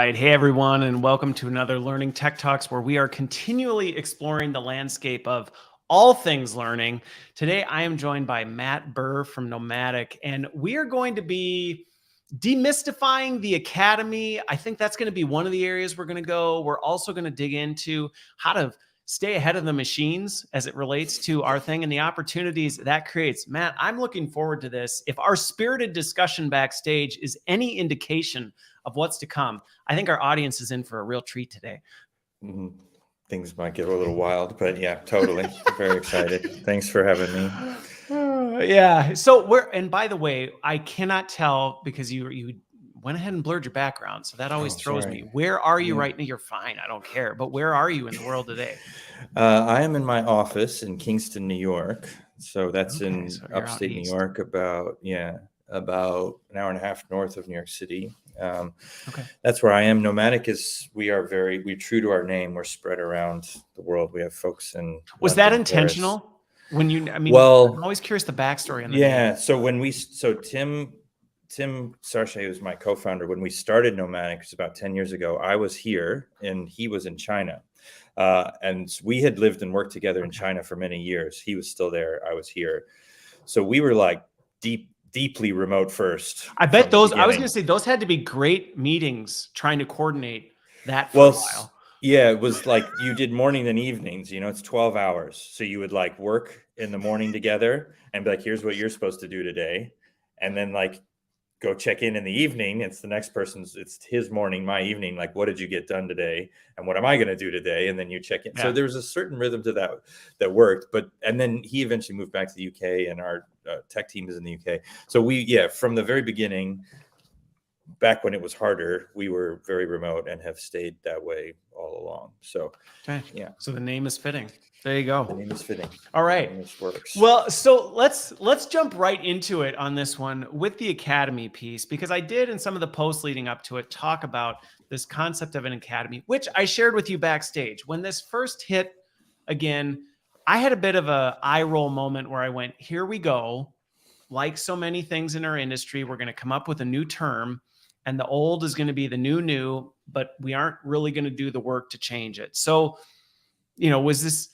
right. Hey, everyone, and welcome to another Learning Tech Talks, where we are continually exploring the landscape of all things learning. Today, I am joined by Matt Burr from Nomadic, and we are going to be demystifying the Academy. I think that's going to be one of the areas we're going to go. We're also going to dig into how to stay ahead of the machines as it relates to our thing and the opportunities that creates. Matt, I'm looking forward to this. If our spirited discussion backstage is any indication of what's to come, I think our audience is in for a real treat today. Mm-hmm. Things might get a little wild, but yeah, totally. Very excited. Thanks for having me. Yeah. So and by the way, I cannot tell because you went ahead and blurred your background. So that always throws me. Where are you right now? You're fine. I don't care. But where are you in the world today? I am in my office in Kingston, New York. So that's in upstate New York, about an hour and a half north of New York City. That's where I am. Nomadic we're true to our name. We're spread around the world. We have folks in. Was London, that intentional? Paris. I'm always curious the backstory on the name. So Tim Sarche, who's my co-founder, when we started Nomadic, it was about 10 years ago, I was here and he was in China. And we had lived and worked together in China for many years. He was still there. I was here. So we were like deeply remote first. I bet I was going to say, those had to be great meetings trying to coordinate that for a while. Yeah, it was like you did morning and evenings, it's 12 hours. So you would like work in the morning together and be like, here's what you're supposed to do today. And then like go check in the evening. It's the next person's, it's his morning, my evening. Like, what did you get done today? And what am I going to do today? And then you check in. Yeah. So there was a certain rhythm to that worked. And then he eventually moved back to the UK and our tech team is in the UK. So from the very beginning, back when it was harder, we were very remote and have stayed that way all along. So, yeah. So the name is fitting. There you go. The name is fitting. All right. This works. Well, so let's jump right into it on this one with the Academy piece, because I did in some of the posts leading up to it talk about this concept of an Academy, which I shared with you backstage. When this first hit, again, I had a bit of a eye roll moment where I went, here we go. Like so many things in our industry, we're going to come up with a new term. And the old is going to be the new, but we aren't really going to do the work to change it. So, was this,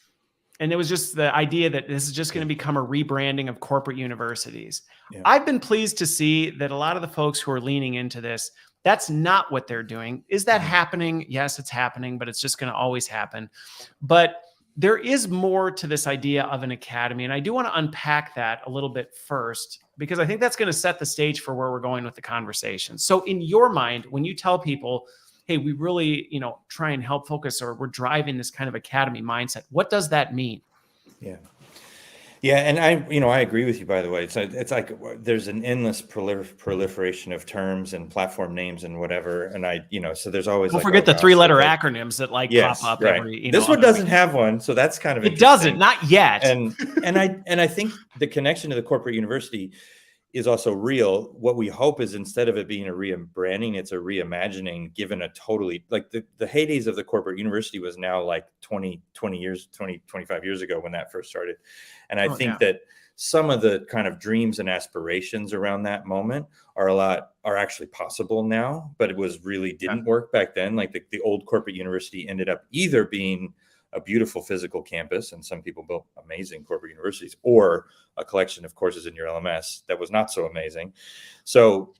and it was just the idea that this is just going to become a rebranding of corporate universities. Yeah. I've been pleased to see that a lot of the folks who are leaning into this, that's not what they're doing. Is that happening? Yes, it's happening, but it's just going to always happen. But there is more to this idea of an academy. And I do want to unpack that a little bit first, because I think that's going to set the stage for where we're going with the conversation. So in your mind, when you tell people, hey, we really, try and help focus, or we're driving this kind of academy mindset, what does that mean? Yeah. Yeah. And I agree with you, by the way. It's like there's an endless proliferation of terms and platform names and whatever. And so there's always don't forget the 3-letter acronyms that pop up every, this one doesn't have one. So that's kind of, it doesn't, not yet. And I think the connection to the corporate university is also real. What we hope is, instead of it being a rebranding, it's a reimagining, given a totally, like the heydays of the corporate university was now like 25 years ago when that first started. And I think that some of the kind of dreams and aspirations around that moment are actually possible now, but it didn't work back then. Like the old corporate university ended up either being a beautiful physical campus, and some people built amazing corporate universities, or a collection of courses in your LMS that was not so amazing. So,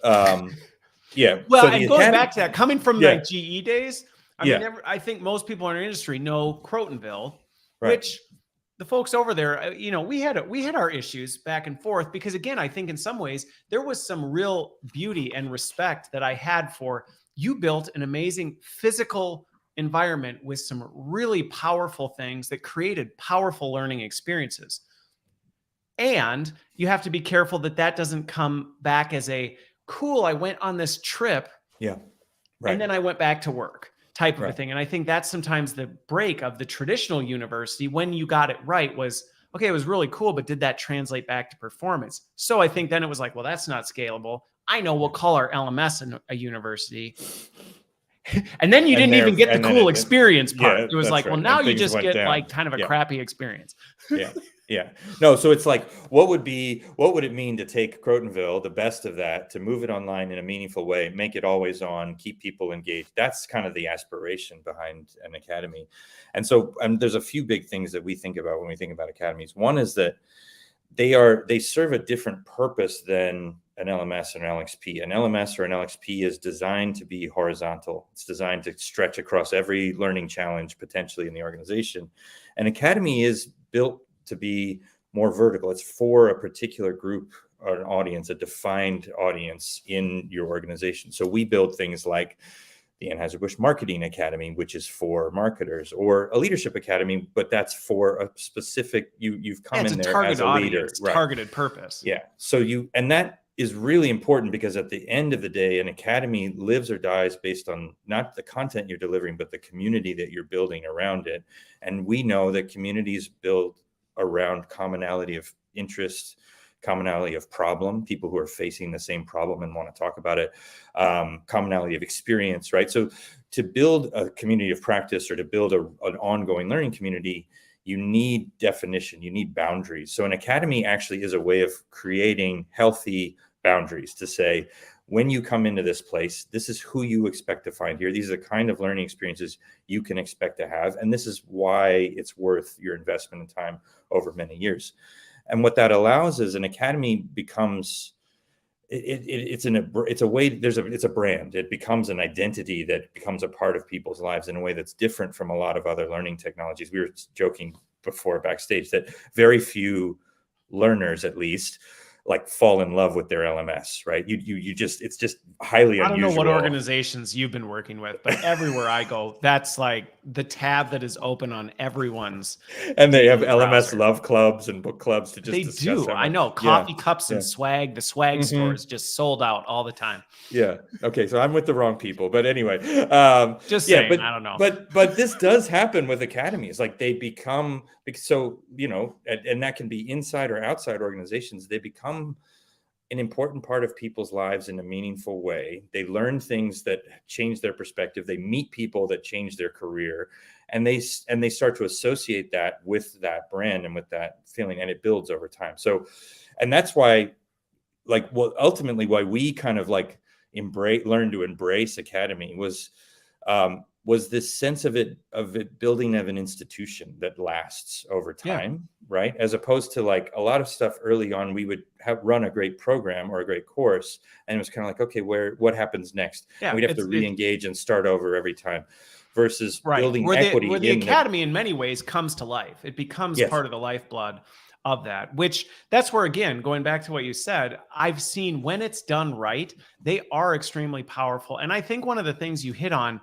yeah. Well, so and going back to that, coming from like GE days, I think most people in our industry know Crotonville, which the folks over there, we had our issues back and forth, because again, I think in some ways there was some real beauty and respect that I had for, you built an amazing physical environment with some really powerful things that created powerful learning experiences. And you have to be careful that doesn't come back as a cool, I went on this trip. Yeah. And then I went back to work type of a thing. And I think that's sometimes the break of the traditional university, when you got it right, was, okay, it was really cool, but did that translate back to performance? So I think then it was like, well, that's not scalable. I know, we'll call our LMS a university. And then you didn't even get the cool it, experience part. yeah, It was that's like, well, right. now And you things just went get down. like kind of a Yeah. crappy experience. Yeah. No, so it's like, what would it mean to take Crotonville, the best of that, to move it online in a meaningful way, make it always on, keep people engaged? That's kind of the aspiration behind an academy. And so there's a few big things that we think about when we think about academies. One is that they serve a different purpose than an LMS or an LXP. An LMS or an LXP is designed to be horizontal. It's designed to stretch across every learning challenge potentially in the organization. An academy is built to be more vertical. It's for a particular group or an audience, a defined audience in your organization. So we build things like the Anheuser-Busch Marketing Academy, which is for marketers, or a leadership academy, but that's for a specific, you've come in there as a leader, right? Targeted purpose. Yeah. So and that is really important, because at the end of the day, an academy lives or dies based on not the content you're delivering, but the community that you're building around it. And we know that communities build around commonality of interest, commonality of problem, people who are facing the same problem and want to talk about it, commonality of experience, right? So to build a community of practice, or to build an ongoing learning community, you need definition, you need boundaries. So an academy actually is a way of creating healthy boundaries to say, when you come into this place, this is who you expect to find here. These are the kind of learning experiences you can expect to have. And this is why it's worth your investment in time over many years. And what that allows is an academy becomes, it's a brand. It becomes an identity that becomes a part of people's lives in a way that's different from a lot of other learning technologies. We were joking before backstage that very few learners, at least, like fall in love with their LMS, right? It's just highly unusual. I don't know what organizations you've been working with, but everywhere I go, that's like the tab that is open on everyone's. And they have LMS love clubs and book clubs to just they discuss. do. I know coffee cups and swag. The swag store is just sold out all the time. Yeah. Okay. So I'm with the wrong people, but anyway, just saying, but I don't know. But this does happen with academies. Like they become, so, and that can be inside or outside organizations. They become an important part of people's lives in a meaningful way. They learn things that change their perspective. They meet people that change their career, and they start to associate that with that brand and with that feeling, and it builds over time. So, and that's why, ultimately why we kind of learn to embrace academy was this sense of it building of an institution that lasts over time, right? As opposed to a lot of stuff early on, we would run a great program or a great course, and it was kind of like, okay, what happens next? Yeah, we'd have to re-engage and start over every time, versus building equity. Where the academy in many ways comes to life. It becomes part of the lifeblood of that, which that's where, again, going back to what you said, I've seen when it's done right, they are extremely powerful. And I think one of the things you hit on,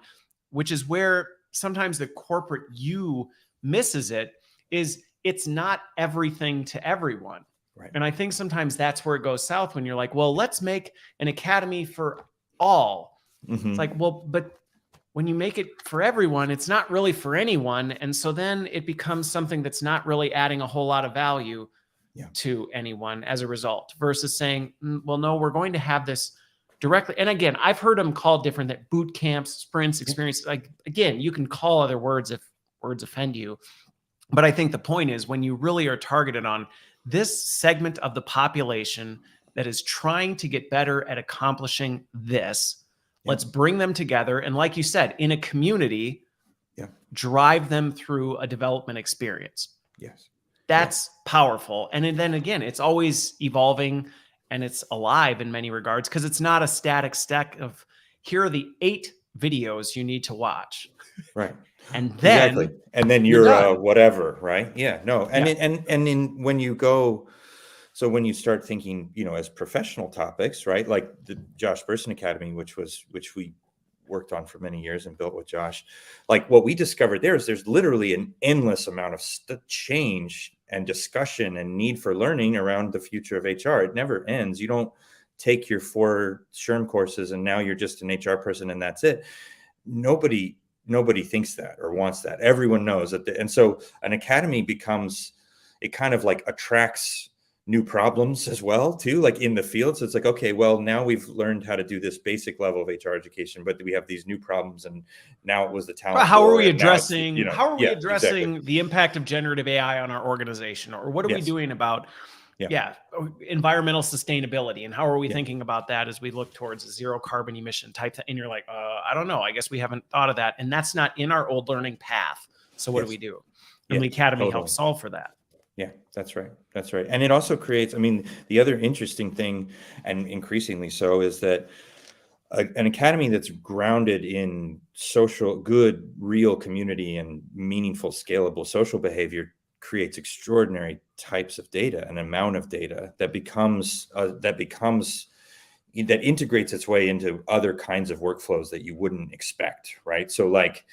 which is where sometimes the corporate you misses it, is it's not everything to everyone. Right. And I think sometimes that's where it goes south when you're like, well, let's make an academy for all. Mm-hmm. It's like, well, but when you make it for everyone, it's not really for anyone. And so then it becomes something that's not really adding a whole lot of value to anyone as a result, versus saying, well, no, we're going to have this directly. And again, I've heard them called different, that boot camps, sprints, experience. Again, you can call other words if words offend you. But I think the point is, when you really are targeted on this segment of the population that is trying to get better at accomplishing this, let's bring them together. And like you said, in a community, drive them through a development experience. Yes. That's powerful. And then again, it's always evolving, and it's alive in many regards, because it's not a static stack of, here are the 8 videos you need to watch. Right. And then, you're whatever, right? Yeah, no. And when you go, so when you start thinking, as professional topics, right? Like the Josh Burson Academy, which we worked on for many years and built with Josh, what we discovered there is there's literally an endless amount of change and discussion and need for learning around the future of HR. It never ends. You don't take your 4 SHRM courses and now you're just an HR person and that's it. Nobody thinks that or wants that. Everyone knows that. And so an academy becomes, it kind of attracts new problems as well too, like in the field. So it's like, okay, well, now we've learned how to do this basic level of HR education, but we have these new problems, and now it was the talent How are pool, we and now it's, addressing yeah, exactly. the impact of generative AI on our organization, or what are we Yes. doing about Yeah. environmental sustainability, and how are we Yeah. thinking about that as we look towards a zero carbon emission type thing? And you're like, I don't know, I guess we haven't thought of that, and that's not in our old learning path. So what do Yes. we do? And Yeah, the Academy totally. helps solve for that. Yeah, that's right. That's right. And it also creates, I mean, the other interesting thing, and increasingly so, is that an academy that's grounded in social, good, real community and meaningful, scalable social behavior creates extraordinary types of data, an amount of data that that integrates its way into other kinds of workflows that you wouldn't expect, right? So like,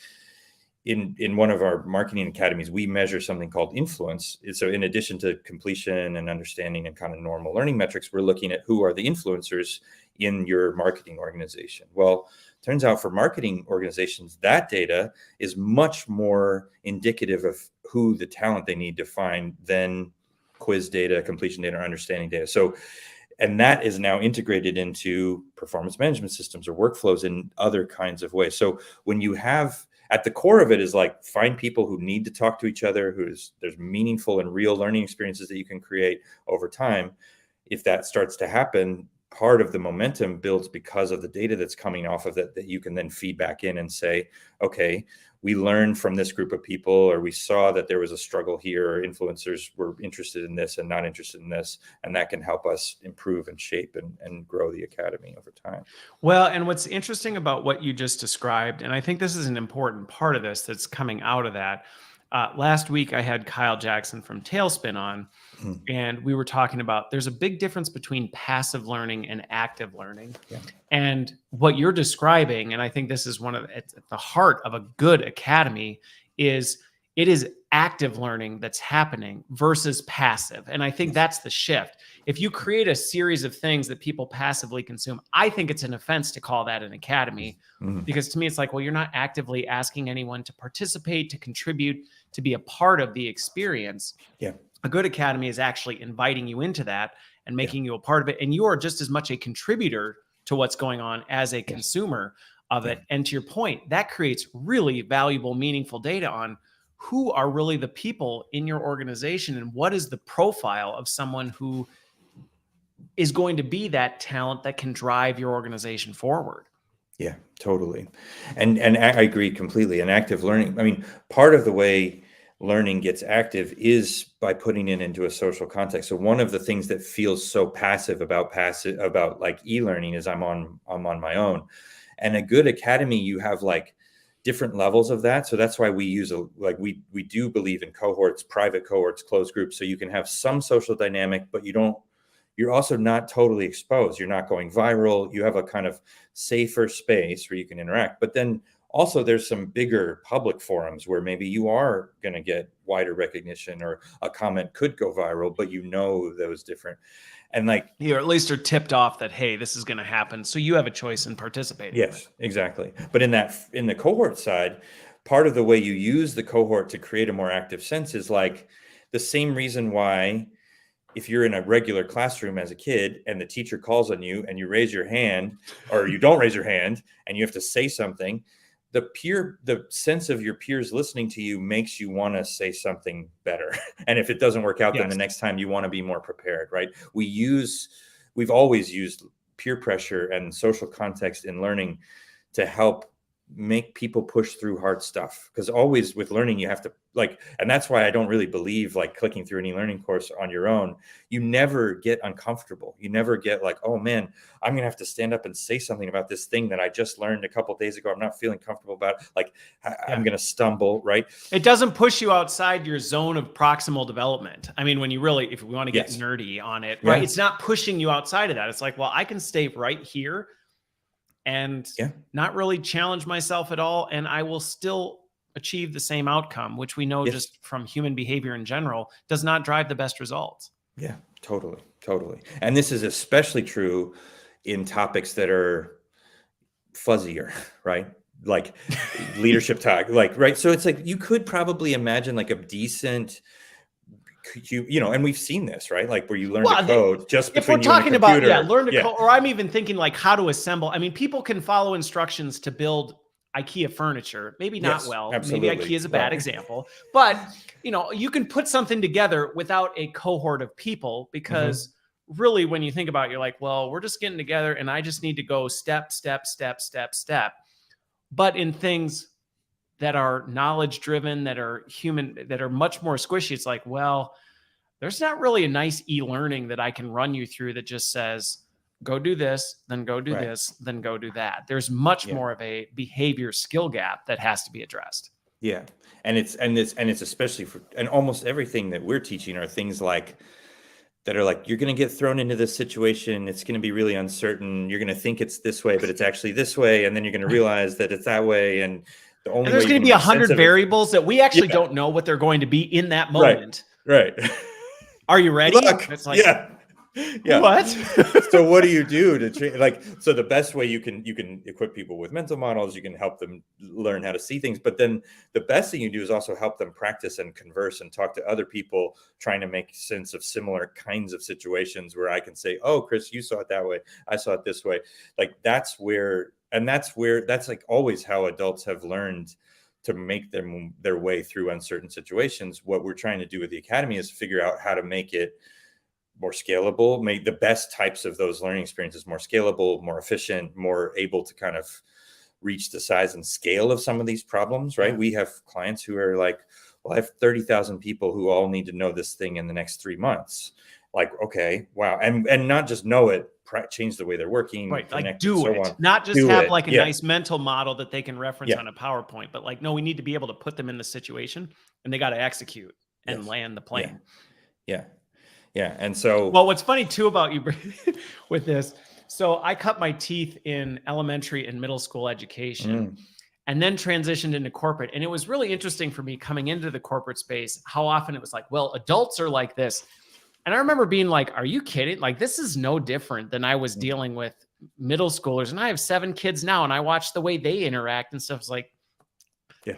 in one of our marketing academies, we measure something called influence. So in addition to completion and understanding and kind of normal learning metrics, we're looking at who are the influencers in your marketing organization. Well, turns out for marketing organizations, that data is much more indicative of who the talent they need to find than quiz data, completion data, or understanding data. So, and that is now integrated into performance management systems or workflows in other kinds of ways. So when you have, at the core of it is like, find people who need to talk to each other, there's meaningful and real learning experiences that you can create over time. If that starts to happen, part of the momentum builds because of the data that's coming off of that you can then feed back in and say, okay, we learned from this group of people, or we saw that there was a struggle here, or influencers were interested in this and not interested in this, and that can help us improve and shape and grow the academy over time. Well, and what's interesting about what you just described, and I think this is an important part of this that's coming out of that. Last week, I had Kyle Jackson from Tailspin on, and we were talking about there's a big difference between passive learning and active learning. Yeah. And what you're describing, and I think this is one of at the heart of a good academy, is it is active learning that's happening versus passive. And I think that's the shift. If you create a series of things that people passively consume, I think it's an offense to call that an academy, because to me, it's like, well, you're not actively asking anyone to participate, to contribute, to be a part of the experience. Yeah. A good academy is actually inviting you into that and making you a part of it. And you are just as much a contributor to what's going on as a consumer of it. And to your point, that creates really valuable, meaningful data on who are really the people in your organization and what is the profile of someone who is going to be that talent that can drive your organization forward. Yeah, totally. And I agree completely. And active learning, I mean, part of the way learning gets active is by putting it into a social context. So one of the things that feels so passive about like e-learning is I'm on my own. And a good academy, you have like different levels of that. So that's why we use we do believe in cohorts, private cohorts, closed groups. So you can have some social dynamic, but you're also not totally exposed. You're not going viral. You have a kind of safer space where you can interact. But then also there's some bigger public forums where maybe you are going to get wider recognition, or a comment could go viral, but those different. And like, you at least are tipped off that, hey, this is going to happen. So you have a choice in participating. Yes, exactly. But in the cohort side, part of the way you use the cohort to create a more active sense is like the same reason why, if you're in a regular classroom as a kid and the teacher calls on you and you raise your hand, or you don't raise your hand and you have to say something, the sense of your peers listening to you makes you want to say something better. And if it doesn't work out, then the next time you want to be more prepared, right? We've always used peer pressure and social context in learning to help make people push through hard stuff. Because always with learning, you have to and that's why I don't really believe like clicking through any learning course on your own. You never get uncomfortable. You never get like, oh man, I'm going to have to stand up and say something about this thing that I just learned a couple of days ago. I'm not feeling comfortable about it. Like I'm going to stumble, right? It doesn't push you outside your zone of proximal development. I mean, if we want to get nerdy on it, right? It's not pushing you outside of that. It's like, well, I can stay right here and not really challenge myself at all. And I will still achieve the same outcome, which we know just from human behavior in general does not drive the best results. Yeah, totally. And this is especially true in topics that are fuzzier, right? Like leadership talk, right? So it's like, you could probably imagine like a decent and we've seen this, right? Like where you learn Well, to code just if we're between you and talking a about, computer. learn to code, or I'm even thinking like how to assemble. I mean, people can follow instructions to build IKEA furniture. Maybe not Yes, well. absolutely. Maybe IKEA is a bad example. But, you can put something together without a cohort of people because really when you think about it, you're like, well, we're just getting together and I just need to go step, step, step, step, step. But in things that are knowledge driven, that are human, that are much more squishy, it's like, well, there's not really a nice e-learning that I can run you through that just says, go do this, then go do this, then go do that. There's much more of a behavior skill gap that has to be addressed. Yeah. And it's especially and almost everything that we're teaching are things like that are like, you're going to get thrown into this situation. It's going to be really uncertain. You're going to think it's this way, but it's actually this way. And then you're going to realize that it's that way. And the only there's way going to be 100 variables that we actually don't know what they're going to be in that moment. Right. Are you ready? It's like, yeah. What? So what do you do to train? So the best way you can equip people with mental models, you can help them learn how to see things, but then the best thing you do is also help them practice and converse and talk to other people trying to make sense of similar kinds of situations where I can say, oh, Chris, you saw it that way. I saw it this way. Like that's like always how adults have learned to make their way through uncertain situations. What we're trying to do with the Academy is figure out how to make it more scalable, make the best types of those learning experiences more scalable, more efficient, more able to kind of reach the size and scale of some of these problems, right? Yeah. We have clients who are like, well, I have 30,000 people who all need to know this thing in the next 3 months. Like, okay, wow. And not just know it, change the way they're working, right? Like do so it, not just have like a nice mental model that they can reference on a PowerPoint, but like, no, we need to be able to put them in the situation and they got to execute and land the plane. Yeah. And so, well, what's funny too about you with this, so I cut my teeth in elementary and middle school education and then transitioned into corporate. And it was really interesting for me coming into the corporate space, how often it was like, well, adults are like this. And I remember being like, are you kidding? Like, this is no different than I was dealing with middle schoolers. And I have 7 kids now and I watch the way they interact and stuff. It's like,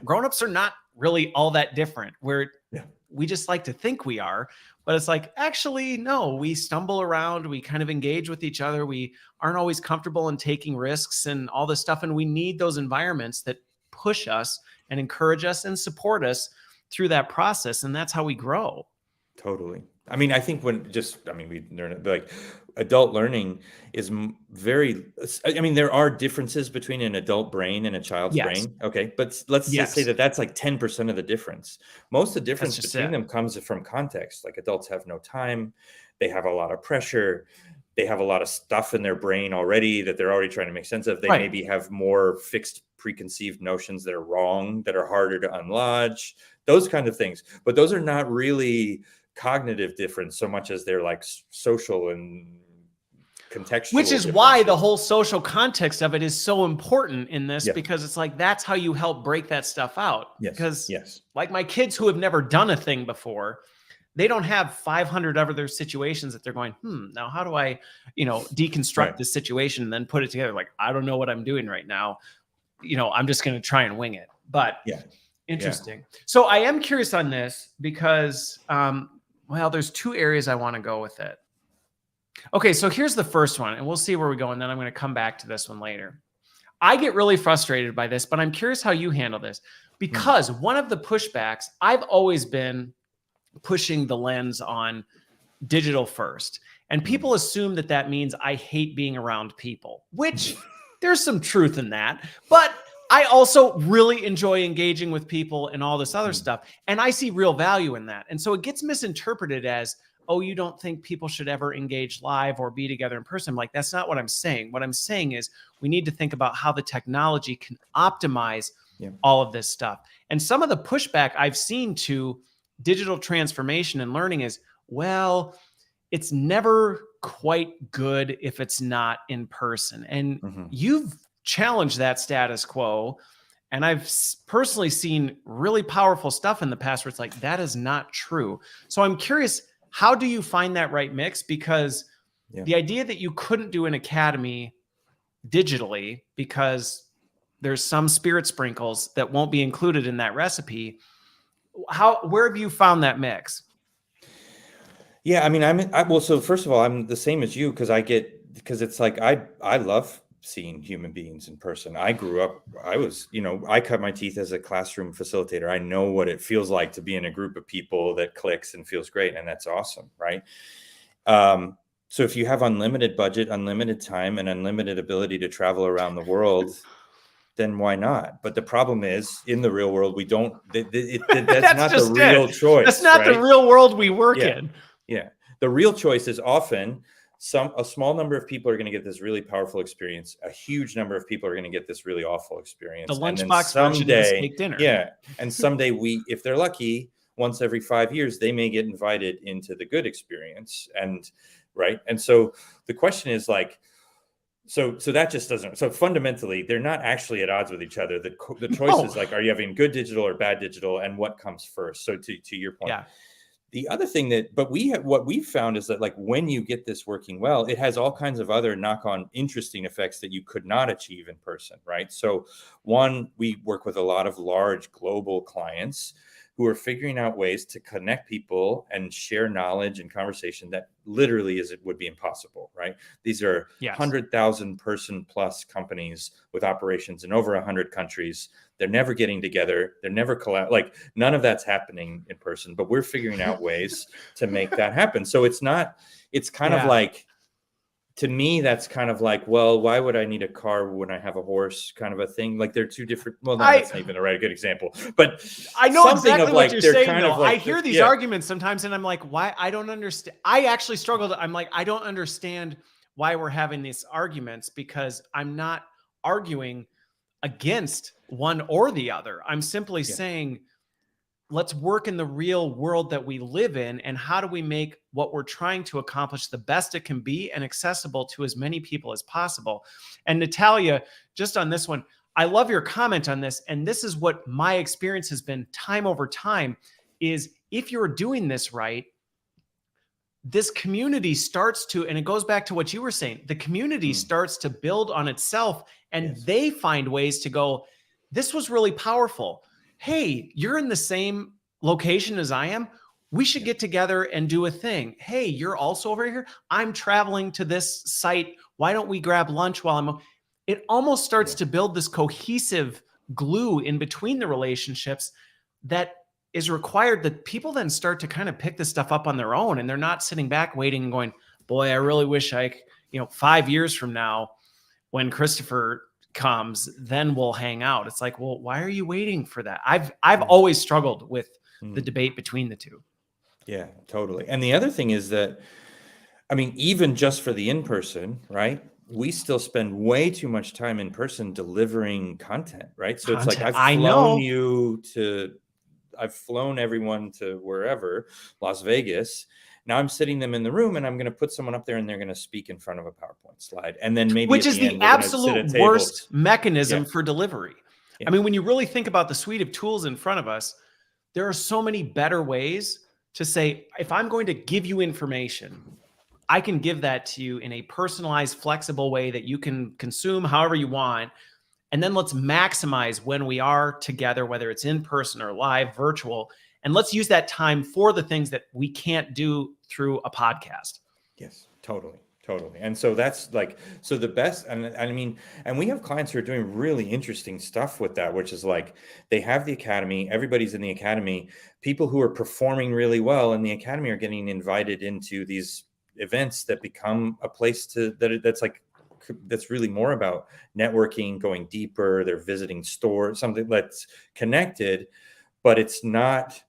grownups are not really all that different. We just like to think we are. But it's like, actually, no, we stumble around. We kind of engage with each other. We aren't always comfortable in taking risks and all this stuff. And we need those environments that push us and encourage us and support us through that process. And that's how we grow. Totally. I mean, I think we learn it, like adult learning is there are differences between an adult brain and a child's brain. Okay. But let's just say that that's like 10% of the difference. Most of the difference between them comes from context. Like adults have no time. They have a lot of pressure. They have a lot of stuff in their brain already that they're already trying to make sense of. They maybe have more fixed preconceived notions that are wrong, that are harder to unlodge, those kind of things. But those are not really cognitive difference so much as they're like social and contextual, which is why the whole social context of it is so important in this, because it's like that's how you help break that stuff out. Because like my kids who have never done a thing before, they don't have 500 other situations that they're going, now how do I deconstruct this situation and then put it together? Like, I don't know what I'm doing right now. I'm just going to try and wing it. But interesting. So I am curious on this because there's 2 areas I want to go with it. Okay, so here's the first one, and we'll see where we go, and then I'm going to come back to this one later. I get really frustrated by this, but I'm curious how you handle this, because one of the pushbacks, I've always been pushing the lens on digital first, and people assume that that means I hate being around people, which there's some truth in that, but I also really enjoy engaging with people and all this other stuff. And I see real value in that. And so it gets misinterpreted as, oh, you don't think people should ever engage live or be together in person. Like, that's not what I'm saying. What I'm saying is we need to think about how the technology can optimize all of this stuff. And some of the pushback I've seen to digital transformation and learning is, well, it's never quite good if it's not in person. And you've challenge that status quo. And I've personally seen really powerful stuff in the past where it's like, that is not true. So I'm curious, how do you find that right mix? Because the idea that you couldn't do an academy digitally because there's some spirit sprinkles that won't be included in that recipe. Where have you found that mix? Yeah, I mean, well, so first of all, I'm the same as you because it's like I love seeing human beings in person. I grew up, I cut my teeth as a classroom facilitator. I know what it feels like to be in a group of people that clicks and feels great, and that's awesome, right? So if you have unlimited budget, unlimited time, and unlimited ability to travel around the world, then why not? But the problem is, in the real world, we don't. That's That's not the just it. real That's choice, not the right? real world we work Yeah, in. yeah. The real choice is often a small number of people are going to get this really powerful experience. A huge number of people are going to get this really awful The experience. And then lunchbox version of the someday, steak dinner. yeah, and someday if they're lucky, once every 5 years, they may get invited into the good experience. And right. And so the question is like, so that just doesn't. So fundamentally, they're not actually at odds with each other. The choice is like, are you having good digital or bad digital, and what comes first? So to your point, Yeah. the other thing what we've found is that like when you get this working well, it has all kinds of other knock-on interesting effects that you could not achieve in person, right? So one, we work with a lot of large global clients who are figuring out ways to connect people and share knowledge and conversation that literally would be impossible, right? These are Yes. 100,000 person plus companies with operations in over 100 countries. They're never getting together. They're never like none of that's happening in person, but we're figuring out ways to make that happen. So it's kind of like, to me, that's kind of like, well, why would I need a car when I have a horse kind of a thing? Like they're two different. Well, no, that's not even a good example, but I know something exactly of what like, you're they're saying, kind though. of like I hear these yeah. arguments sometimes, and I'm like, why? I don't understand. I actually struggled. I'm like, I don't understand why we're having these arguments, because I'm not arguing against one or the other. I'm simply saying, let's work in the real world that we live in, and how do we make what we're trying to accomplish the best it can be and accessible to as many people as possible. And Natalia, just on this one, I love your comment on this, and this is what my experience has been time over time, is if you're doing this right, this community starts to, and it goes back to what you were saying, the community starts to build on itself, and they find ways to go, this was really powerful. Hey, you're in the same location as I am. We should get together and do a thing. Hey, you're also over here. I'm traveling to this site. Why don't we grab lunch while it almost starts to build this cohesive glue in between the relationships that is required, that people then start to kind of pick this stuff up on their own, and they're not sitting back waiting and going, boy, I really wish 5 years from now when Christopher comes, then we'll hang out. It's like, well, why are you waiting for that? I've always struggled with the debate between the two. Yeah, totally. And the other thing is that, I mean, even just for the in-person, right? We still spend way too much time in person delivering content, right? So it's like, I've flown everyone to wherever, Las Vegas. Now I'm sitting them in the room, and I'm going to put someone up there, and they're going to speak in front of a PowerPoint slide. And then maybe which is the absolute worst mechanism for delivery. I mean, when you really think about the suite of tools in front of us, there are so many better ways to say, if I'm going to give you information, I can give that to you in a personalized, flexible way that you can consume however you want. And then let's maximize when we are together, whether it's in person or live, virtual. And let's use that time for the things that we can't do through a podcast. Yes, totally. Totally. And so that's like, so the best, and I mean, and we have clients who are doing really interesting stuff with that, which is like, they have the academy, everybody's in the academy, people who are performing really well in the academy are getting invited into these events that become a place that's really more about networking, going deeper. They're visiting stores, something that's connected, but it's not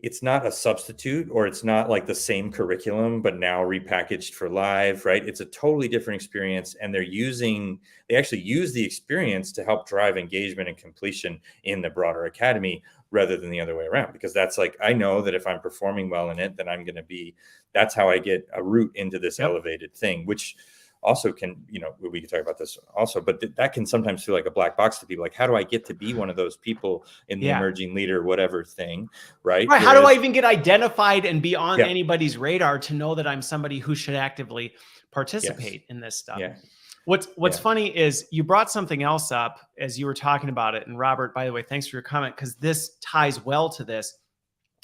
a substitute, or it's not like the same curriculum, but now repackaged for live, right? It's a totally different experience. And they actually use the experience to help drive engagement and completion in the broader academy, rather than the other way around. Because that's like, I know that if I'm performing well in it, then that's how I get a route into this elevated thing, which also can, we can talk about this also, but that can sometimes feel like a black box to people. Like, how do I get to be one of those people in the emerging leader, whatever thing, right? Right. How do I even get identified and be on anybody's radar to know that I'm somebody who should actively participate in this stuff? Yeah. What's funny is you brought something else up as you were talking about it. And Robert, by the way, thanks for your comment, because this ties well to this,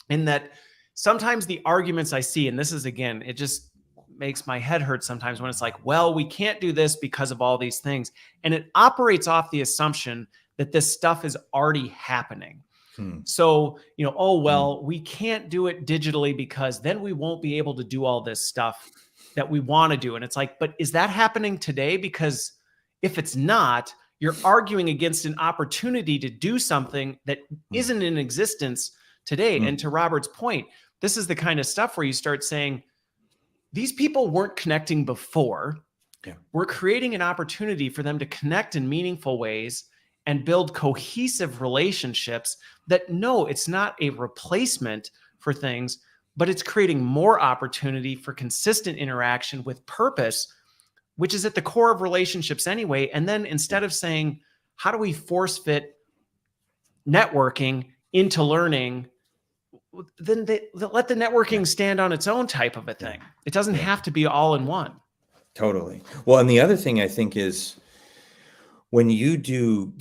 in that sometimes the arguments I see, and this is, again, it just makes my head hurt sometimes when it's like, well, we can't do this because of all these things. And it operates off the assumption that this stuff is already happening. So, oh, well, we can't do it digitally because then we won't be able to do all this stuff that we want to do. And it's like, but is that happening today? Because if it's not, you're arguing against an opportunity to do something that isn't in existence today. And to Robert's point, this is the kind of stuff where you start saying, these people weren't connecting before. We're creating an opportunity for them to connect in meaningful ways and build cohesive relationships that, no, it's not a replacement for things, but it's creating more opportunity for consistent interaction with purpose, which is at the core of relationships anyway. And then instead of saying, how do we force fit networking into learning, then they let the networking stand on its own type of a thing. It doesn't have to be all in one. Totally. Well, and the other thing I think is when you do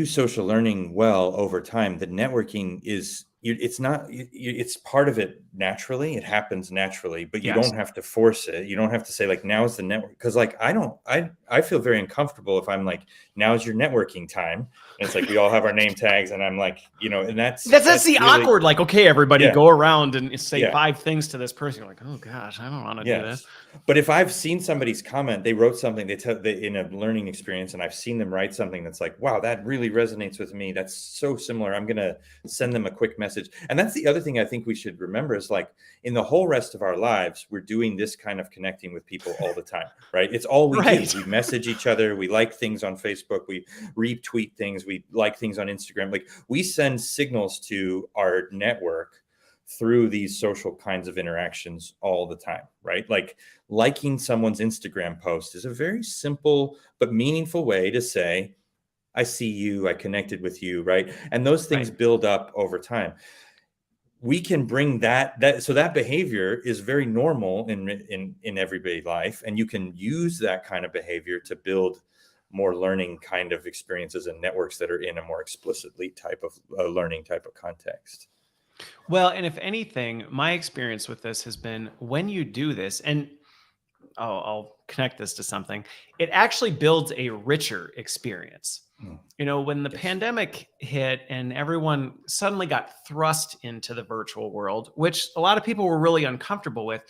social learning well over time, the networking it's part of it naturally. It happens naturally, but you don't have to force it. You don't have to say like, now's the network. Because like, I feel very uncomfortable if I'm like, now's your networking time. And it's like, we all have our name tags and I'm like, and that's the really awkward, like, okay, everybody go around and say 5 things to this person. You're like, oh gosh, I don't want to do this. But if I've seen somebody's comment, they wrote something in a learning experience, and I've seen them write something that's like, wow, that really resonates with me. That's so similar. I'm going to send them a quick message. And that's the other thing I think we should remember is like in the whole rest of our lives, we're doing this kind of connecting with people all the time, right? It's all we do. We message each other. We like things on Facebook. We retweet things. We like things on Instagram. Like we send signals to our network through these social kinds of interactions all the time, right? Like liking someone's Instagram post is a very simple but meaningful way to say, I see you, I connected with you, right? And those things build up over time. We can bring so that behavior is very normal in everyday life. And you can use that kind of behavior to build more learning kind of experiences and networks that are in a more explicitly type of learning type of context. Well, and if anything, my experience with this has been when you do this, and I'll connect this to something, it actually builds a richer experience. When the pandemic hit and everyone suddenly got thrust into the virtual world, which a lot of people were really uncomfortable with,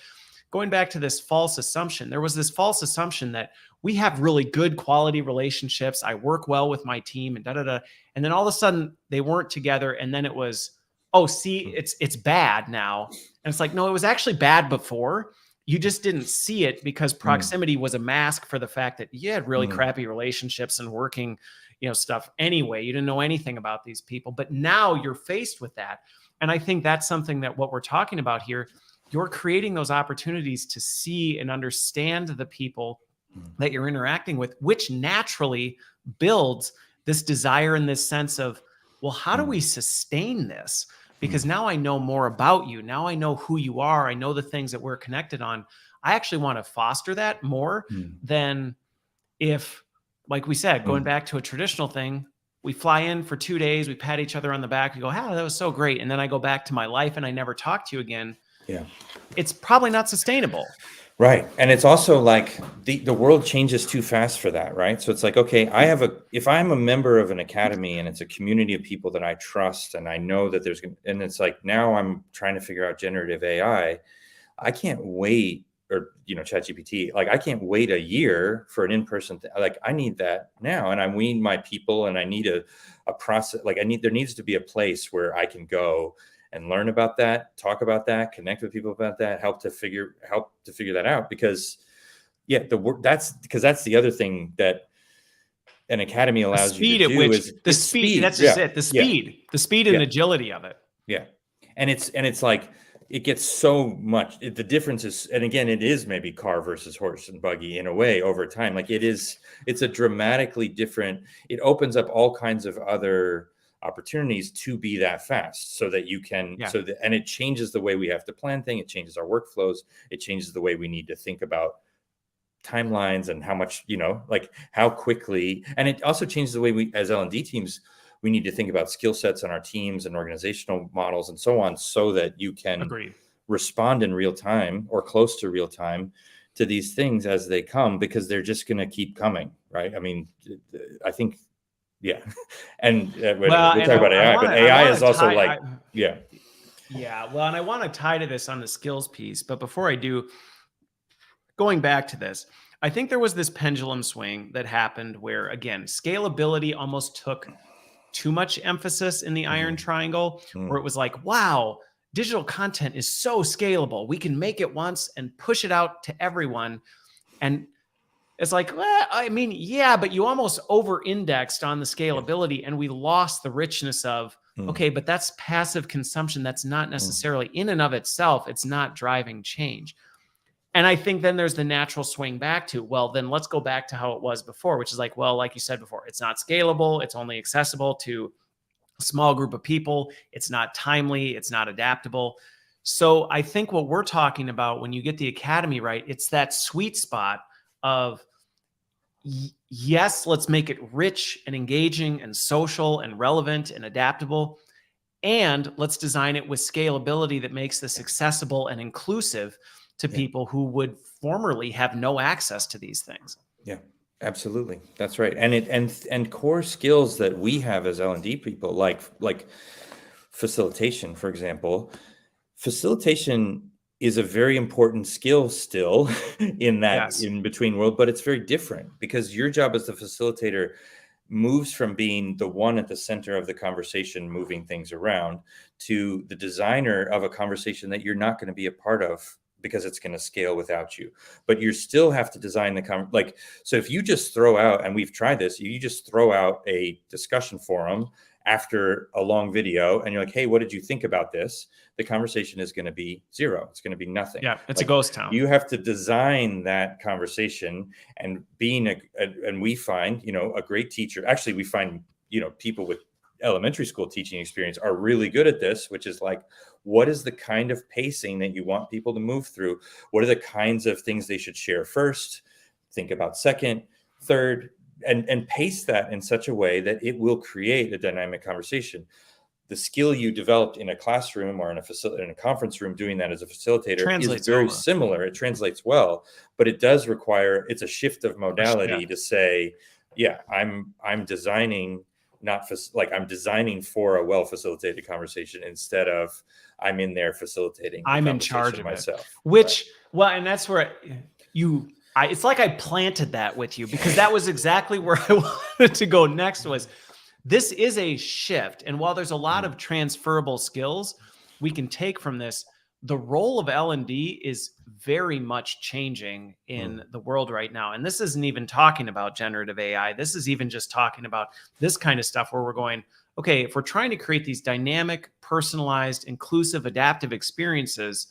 going back to this false assumption, there was this false assumption that we have really good quality relationships. I work well with my team and da-da-da. And then all of a sudden they weren't together. And then it was, oh, see, it's bad now. And it's like, no, it was actually bad before. You just didn't see it because proximity was a mask for the fact that you had really crappy relationships and working, stuff anyway. You didn't know anything about these people, but now you're faced with that. And I think that's something that what we're talking about here, you're creating those opportunities to see and understand the people that you're interacting with, which naturally builds this desire and this sense of, well, how do we sustain this? Because now I know more about you. Now I know who you are. I know the things that we're connected on. I actually want to foster that more than if, like we said, going back to a traditional thing, we fly in for 2 days, we pat each other on the back, we go, that was so great. And then I go back to my life and I never talk to you again. Yeah. It's probably not sustainable. Right. And it's also like the world changes too fast for that, right? So it's like, okay, if I'm a member of an academy and it's a community of people that I trust and I know that and it's like, now I'm trying to figure out generative AI. I can't wait, or, ChatGPT, like I can't wait a year for an in-person thing. Like I need that now. And I need my people and I need a process. Like there needs to be a place where I can go and learn about that, talk about that, connect with people about that, help to figure that out. Because that's the other thing that an academy allows you to do is the speed. That's just it. The speed and agility of it. Yeah. And it's like, it gets so much, the difference is, and again, it is maybe car versus horse and buggy in a way over time. Like it's a dramatically different, it opens up all kinds of other opportunities to be that fast so that you can, and it changes the way we have to plan things. It changes our workflows. It changes the way we need to think about timelines and how much, like how quickly, and it also changes the way we, as L&D teams, we need to think about skill sets on our teams and organizational models and so on, so that you can Agreed. respond in real time or close to real time to these things as they come, because they're just going to keep coming, right? I mean, I think, yeah. And we'll talk about AI, but AI is also like, yeah. Yeah. Well, and I want to tie to this on the skills piece, but before I do, going back to this, I think there was this pendulum swing that happened where, again, scalability almost took too much emphasis in the iron triangle, where it was like, wow, digital content is so scalable. We can make it once and push it out to everyone. And it's like, well, I mean, yeah, but you almost over-indexed on the scalability, and we lost the richness of, okay, but that's passive consumption. That's not necessarily in and of itself. It's not driving change. And I think then there's the natural swing back to, well, then let's go back to how it was before, which is like, well, like you said before, it's not scalable. It's only accessible to a small group of people. It's not timely. It's not adaptable. So I think what we're talking about when you get the Academy right, it's that sweet spot of, yes, let's make it rich and engaging and social and relevant and adaptable. And let's design it with scalability that makes this accessible and inclusive to people who would formerly have no access to these things. Yeah, absolutely. That's right. And core skills that we have as L&D people, like facilitation, for example. Facilitation is a very important skill still in that in between world, but it's very different, because your job as the facilitator moves from being the one at the center of the conversation, moving things around, to the designer of a conversation that you're not going to be a part of, because it's going to scale without you. But you still have to design so if you just throw out, and we've tried this, you just throw out a discussion forum after a long video and you're like, hey, what did you think about this? The conversation is going to be zero. It's going to be nothing. Yeah, it's a ghost town. You have to design that conversation, and and we find, a great teacher. Actually, we find, people with elementary school teaching experience are really good at this, which is like, what is the kind of pacing that you want people to move through? What are the kinds of things they should share first, think about second, third, and pace that in such a way that it will create a dynamic conversation. The skill you developed in a classroom or in a conference room doing that as a facilitator is very similar. It translates well, but it does require, it's a shift of modality to say, yeah, I'm designing I'm designing for a well-facilitated conversation, instead of I'm in there facilitating. I'm in charge of myself. And that's where it's like I planted that with you, because that was exactly where I wanted to go next. Was this is a shift, and while there's a lot of transferable skills we can take from this, the role of L&D is very much changing in the world right now. And this isn't even talking about generative AI. This is even just talking about this kind of stuff where we're going, okay, if we're trying to create these dynamic, personalized, inclusive, adaptive experiences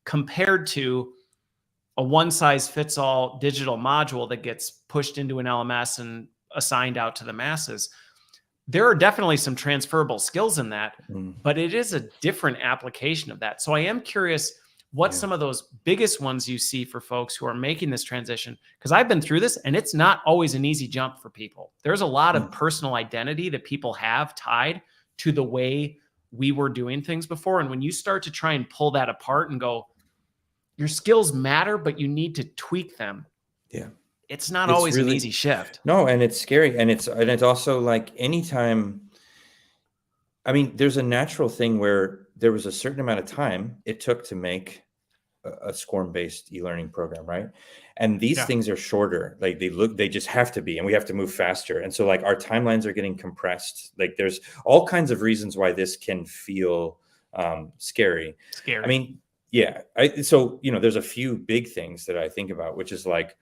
compared to a one-size-fits-all digital module that gets pushed into an LMS and assigned out to the masses, there are definitely some transferable skills in that, but it is a different application of that. So I am curious what some of those biggest ones you see for folks who are making this transition, because I've been through this and it's not always an easy jump for people. There's a lot of personal identity that people have tied to the way we were doing things before. And when you start to try and pull that apart and go, your skills matter, but you need to tweak them. Yeah. It's not always really an easy shift. No, and it's scary. And it's also like, anytime, I mean, there's a natural thing where there was a certain amount of time it took to make a SCORM-based e-learning program, right? And these things are shorter. Like they just have to be, and we have to move faster. And so like our timelines are getting compressed. Like there's all kinds of reasons why this can feel scary. I mean, so, there's a few big things that I think about, which is like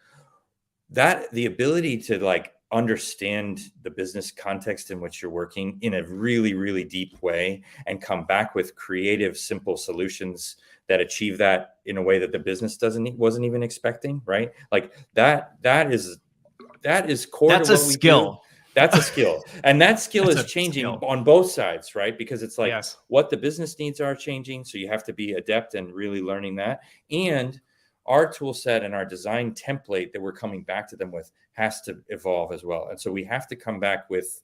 that the ability to like understand the business context in which you're working in a really, really deep way and come back with creative, simple solutions that achieve that in a way that the business wasn't even expecting, right? Like that is core. That's to what a skill. We do. That's a skill. And that skill is changing on both sides, right? Because it's like what the business needs are changing. So you have to be adept and really learning that. And our tool set and our design template that we're coming back to them with has to evolve as well. And so we have to come back with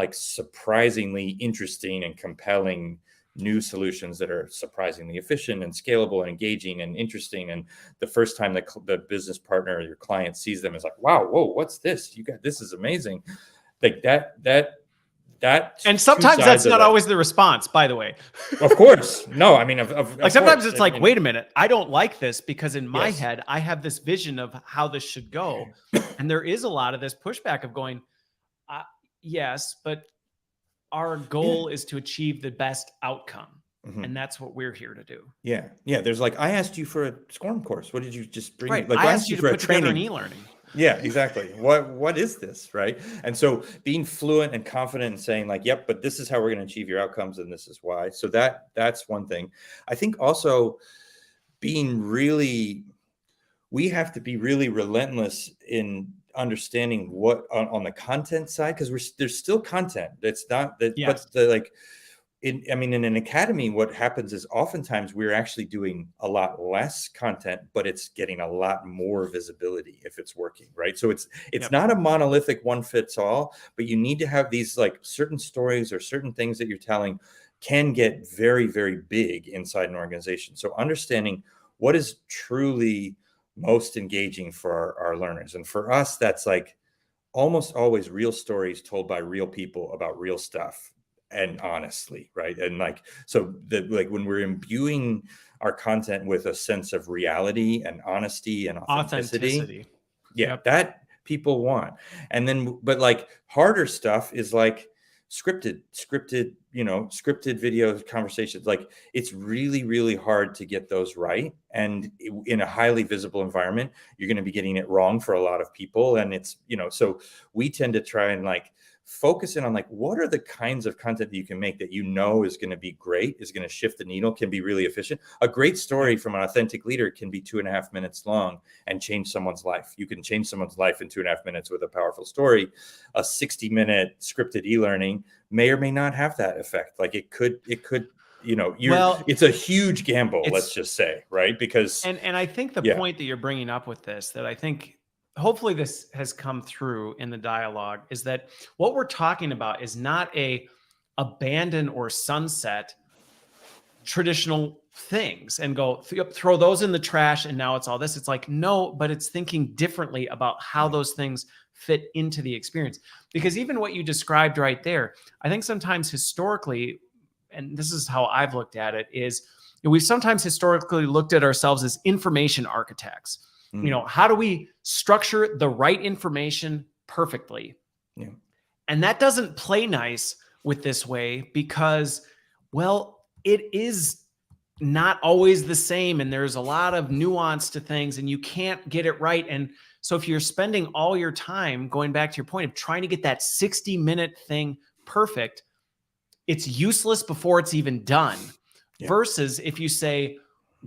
like surprisingly interesting and compelling new solutions that are surprisingly efficient and scalable and engaging and interesting. And the first time the business partner or your client sees them, is like, wow, whoa, what's this? This is amazing. Like that. And sometimes that's not always the response, by the way. Of course. No, I mean, like sometimes it's like, wait a minute, I don't like this because in my Yes. head, I have this vision of how this should go. And there is a lot of this pushback of going, yes, but our goal is to achieve the best outcome. And that's what we're here to do. Yeah. Yeah. There's like, I asked you for a SCORM course. What did you just bring? Right. Like, I asked you to put together an e-learning. Yeah, exactly. What is this, right? And so being fluent and confident and saying like, yep, but this is how we're going to achieve your outcomes and this is why. So that's one thing. I think also we have to be really relentless in understanding what on the content side, because there's still content. That's not that, yes. But in an academy, what happens is oftentimes we're actually doing a lot less content, but it's getting a lot more visibility if it's working, right? So it's not a monolithic one fits all, but you need to have these like certain stories or certain things that you're telling can get very, very big inside an organization. So understanding what is truly most engaging for our learners. And for us, that's like almost always real stories told by real people about real stuff. And honestly, right? And like, so when we're imbuing our content with a sense of reality and honesty and authenticity. Yeah, that people want. And then, but like harder stuff is like scripted video conversations. Like it's really, really hard to get those right. And in a highly visible environment, you're going to be getting it wrong for a lot of people. And it's, so we tend to try and like focus in on like, what are the kinds of content that you can make that is going to be great, is going to shift the needle, can be really efficient. A great story from an authentic leader can be 2.5 minutes long and change someone's life. You can change someone's life in 2.5 minutes with a powerful story. A 60-minute scripted e-learning may or may not have that effect. Like it could, it's a huge gamble, let's just say, right? Because and I think the point that you're bringing up with this, that I think hopefully this has come through in the dialogue, is that what we're talking about is not a abandon or sunset traditional things and go throw those in the trash and now it's all this. It's like, no, but it's thinking differently about how those things fit into the experience. Because even what you described right there, I think sometimes historically, and this is how I've looked at it, is we've sometimes historically looked at ourselves as information architects. How do we structure the right information perfectly? Yeah. And that doesn't play nice with this way because, well, it is not always the same. And there's a lot of nuance to things and you can't get it right. And so if you're spending all your time going back to your point of trying to get that 60-minute thing perfect, it's useless before it's even done. Yeah. Versus if you say,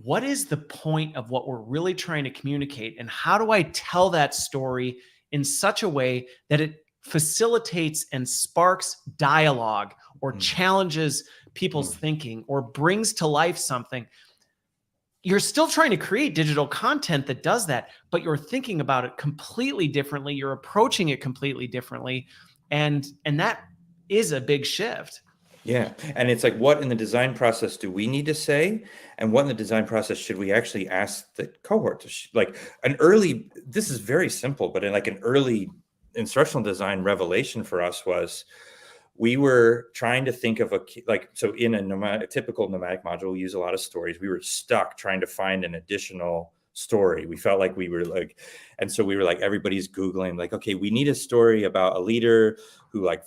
what is the point of what we're really trying to communicate? And how do I tell that story in such a way that it facilitates and sparks dialogue or challenges people's thinking or brings to life something? You're still trying to create digital content that does that, but you're thinking about it completely differently. You're approaching it completely differently. And that is a big shift. Yeah. And it's like, what in the design process do we need to say? And what in the design process should we actually ask the cohort to this is very simple, but in an early instructional design revelation for us was we were trying to think of in a typical nomadic module, we use a lot of stories. We were stuck trying to find an additional story. We felt like we were and so we were everybody's Googling okay, we need a story about a leader who I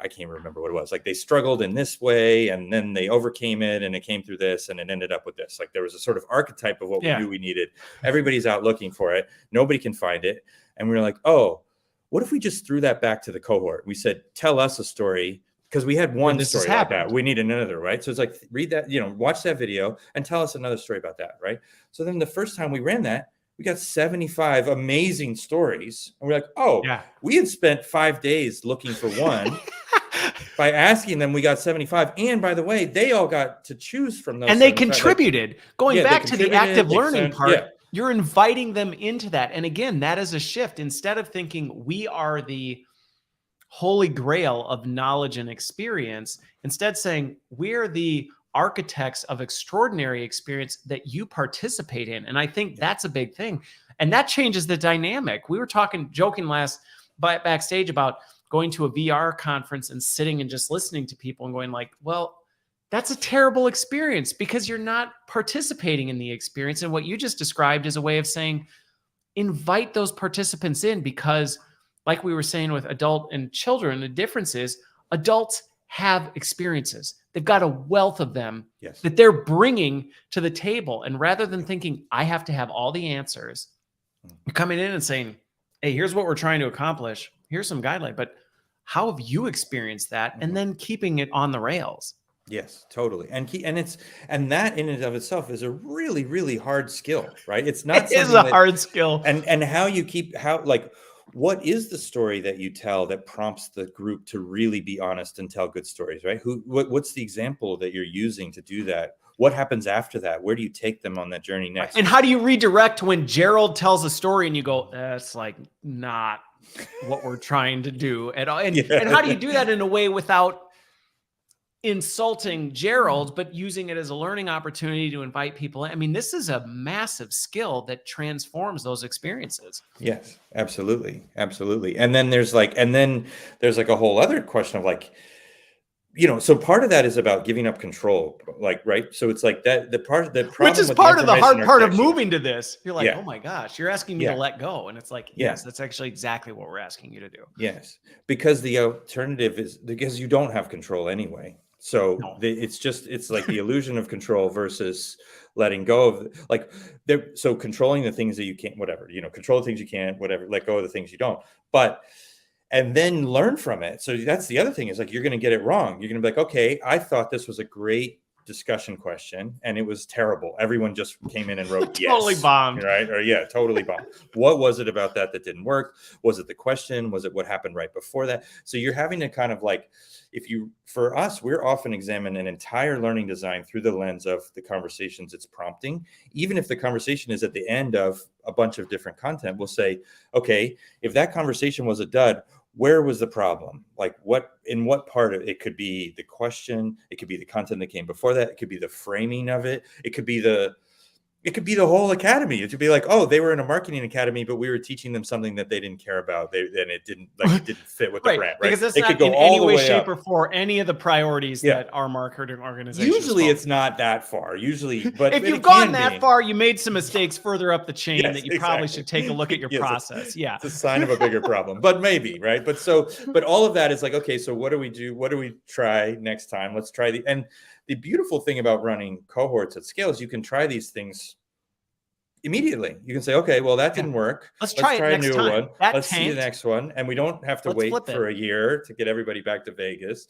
can't remember what it was. They struggled in this way and then they overcame it and it came through this and it ended up with this. There was a sort of archetype of what we knew we needed. Everybody's out looking for it. Nobody can find it. And we were like, oh, what if we just threw that back to the cohort? We said, tell us a story, because we had one story like that. We need another, right? So it's read that, watch that video and tell us another story about that, right? So then the first time we ran that, we got 75 amazing stories. And we're like, oh, we had spent 5 days looking for one. By asking them, we got 75. And by the way, they all got to choose from those. And they contributed. Going back to the active learning part, you're inviting them into that. And again, that is a shift. Instead of thinking we are the holy grail of knowledge and experience, instead saying we're the architects of extraordinary experience that you participate in. And I think that's a big thing. And that changes the dynamic. We were joking backstage about going to a VR conference and sitting and just listening to people and going like, well, that's a terrible experience because you're not participating in the experience. And what you just described is a way of saying, invite those participants in, because like we were saying with adult and children, the difference is adults have experiences. They've got a wealth of them that they're bringing to the table. And rather than thinking, I have to have all the answers, you're coming in and saying, hey, here's what we're trying to accomplish. Here's some guideline, but how have you experienced that? And then keeping it on the rails. Yes, totally. And that in and of itself is a really, really hard skill, right? It's not It is a hard skill. And what is the story that you tell that prompts the group to really be honest and tell good stories, right? What's the example that you're using to do that? What happens after that? Where do you take them on that journey next? And how do you redirect when Gerald tells a story and you go, that's like not what we're trying to do at all? And how do you do that in a way without insulting Gerald, but using it as a learning opportunity to invite people in? I mean, this is a massive skill that transforms those experiences. Yes, absolutely. Absolutely. And then there's like a whole other question of like, so part of that is about giving up control, like, right. So it's like that, the problem, which is part of the hard part of moving to this. You're like, oh my gosh, you're asking me to let go. And it's like, yes, that's actually exactly what we're asking you to do. Yes. Because the alternative is because you don't have control anyway. So it's like the illusion of control versus letting go of so controlling the things that you can't, whatever, control the things you can't, whatever, let go of the things you don't, and then learn from it. So that's the other thing is like, you're going to get it wrong. You're going to be like, okay, I thought this was a great discussion question and it was terrible. Everyone just came in and wrote yes. Totally bombed. Right? Or totally bombed. What was it about that didn't work? Was it the question? Was it what happened right before that? So you're having to kind of like, for us, we're often examine an entire learning design through the lens of the conversations it's prompting. Even if the conversation is at the end of a bunch of different content, we'll say, okay, if that conversation was a dud, where was the problem? Like in what part of it could be the question, it could be the content that came before that, it could be the framing of it, it could be the whole academy. It could be like, oh, they were in a marketing academy, but we were teaching them something that they didn't care about. And it didn't fit with the brand, right? Because that's not in any way, shape, or form any of the priorities that our marketing organization. Usually it's not that far. But if you've gone that far, you made some mistakes further up the chain that you probably should take a look at your process. It's a sign of a bigger problem, but maybe, right? But all of that is like, okay, so what do we do? What do we try next time? Let's try the beautiful thing about running cohorts at scale is you can try these things immediately. You can say, okay, well, that didn't work. Let's try a new one. Let's see the next one. And we don't have to wait for a year to get everybody back to Vegas.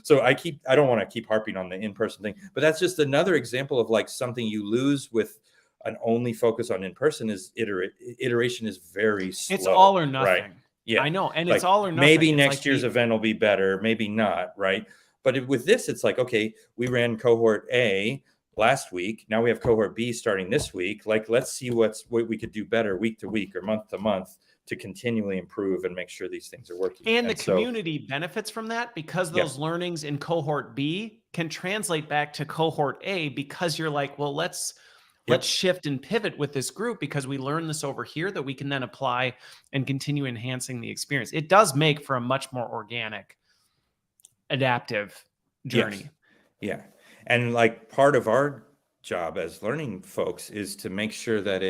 So I don't want to keep harping on the in-person thing, but that's just another example of like something you lose with an only focus on in-person is iteration is very slow. It's all or nothing. Right? Yeah, I know. And it's all or nothing. Maybe next year's event will be better. Maybe not. Right. But with this, it's like, okay, we ran cohort A last week. Now we have cohort B starting this week. Like, let's see what we could do better week to week or month to month to continually improve and make sure these things are working. And the community benefits from that because those learnings in cohort B can translate back to cohort A because you're like, well, let's shift and pivot with this group because we learned this over here that we can then apply and continue enhancing the experience. It does make for a much more organic, adaptive journey. Yeah. And like part of our job as learning folks is to make sure that